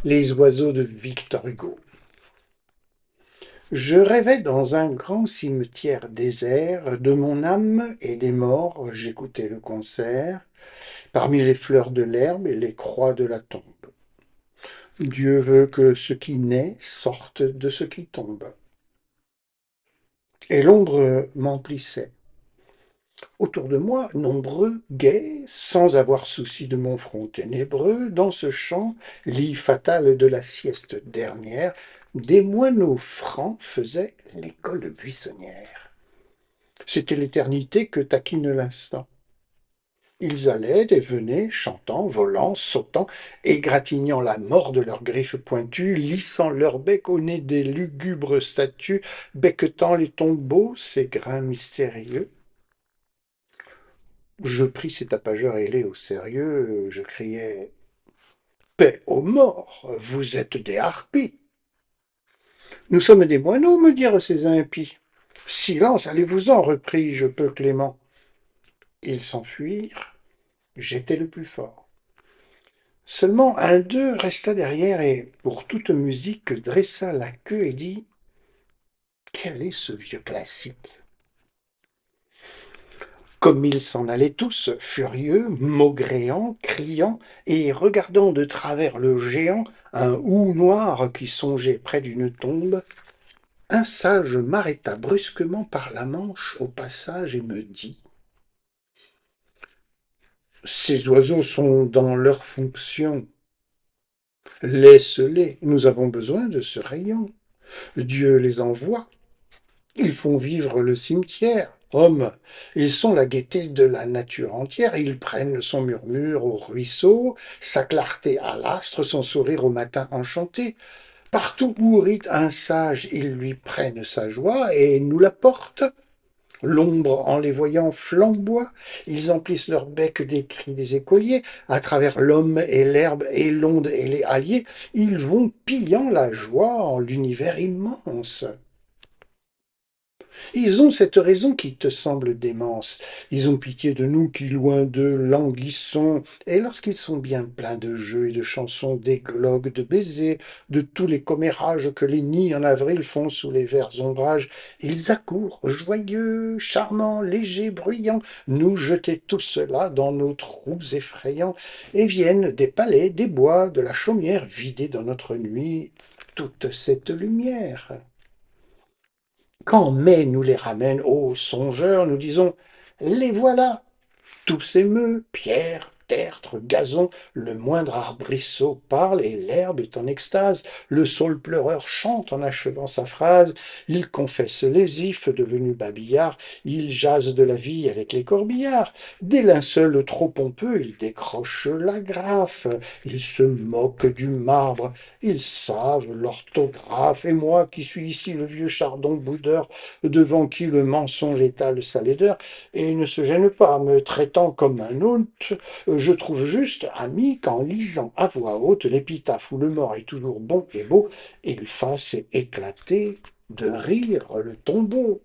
Les oiseaux de Victor Hugo. Je rêvais dans un grand cimetière désert, de mon âme et des morts, j'écoutais le concert, parmi les fleurs de l'herbe et les croix de la tombe. Dieu veut que ce qui naît sorte de ce qui tombe. Et l'ombre m'emplissait. Autour de moi, nombreux, gais, sans avoir souci de mon front ténébreux, dans ce champ, lit fatal de la sieste dernière, des moineaux francs faisaient l'école buissonnière. C'était l'éternité que taquine l'instant. Ils allaient et venaient, chantant, volant, sautant, égratignant la mort de leurs griffes pointues, lissant leur bec au nez des lugubres statues, becquetant les tombeaux, ces grains mystérieux. Je pris ces tapageurs ailés au sérieux, je criai paix aux morts, vous êtes des harpies. Nous sommes des moineaux, me dirent ces impies. Silence, allez-vous-en, repris-je peu clément. Ils s'enfuirent, j'étais le plus fort. Seulement un d'eux resta derrière et, pour toute musique, dressa la queue et dit quel est ce vieux classique? Comme ils s'en allaient tous, furieux, maugréants, criant, et regardant de travers le géant, un hou noir qui songeait près d'une tombe, un sage m'arrêta brusquement par la manche au passage et me dit ces oiseaux sont dans leur fonction. Laisse-les, nous avons besoin de ce rayon. Dieu les envoie. Ils font vivre le cimetière. Hommes, ils sont la gaieté de la nature entière. Ils prennent son murmure au ruisseau, sa clarté à l'astre, son sourire au matin enchanté. Partout où rit un sage, ils lui prennent sa joie et nous la portent. L'ombre, en les voyant, flamboie. Ils emplissent leur bec des cris des écoliers. À travers l'homme et l'herbe et l'onde et les halliers, ils vont pillant la joie en l'univers immense. Ils ont cette raison qui te semble démence. Ils ont pitié de nous qui, loin d'eux, languissons. Et lorsqu'ils sont bien pleins de jeux et de chansons, d'églogues, de baisers, de tous les commérages que les nids en avril font sous les verts ombrages, ils accourent, joyeux, charmants, légers, bruyants, nous jeter tout cela dans nos trous effrayants, et viennent des palais, des bois, de la chaumière, vider dans notre nuit toute cette lumière. Quand mai nous les ramène, ô songeurs, nous disons les voilà, tout s'émeut, pierre, tertre, gazon, le moindre arbrisseau parle et l'herbe est en extase, le saule pleureur chante en achevant sa phrase, il confesse les ifs devenus babillards, il jase de la vie avec les corbillards, des linceuls trop pompeux, il décroche l'agrafe, il se moque du marbre, ils savent l'orthographe, et moi qui suis ici le vieux chardon boudeur, devant qui le mensonge étale sa laideur, et ne se gêne pas, me traitant comme un hôte, je trouve juste, ami, qu'en lisant à voix haute l'épitaphe où le mort est toujours bon et beau, il fasse éclater de rire le tombeau.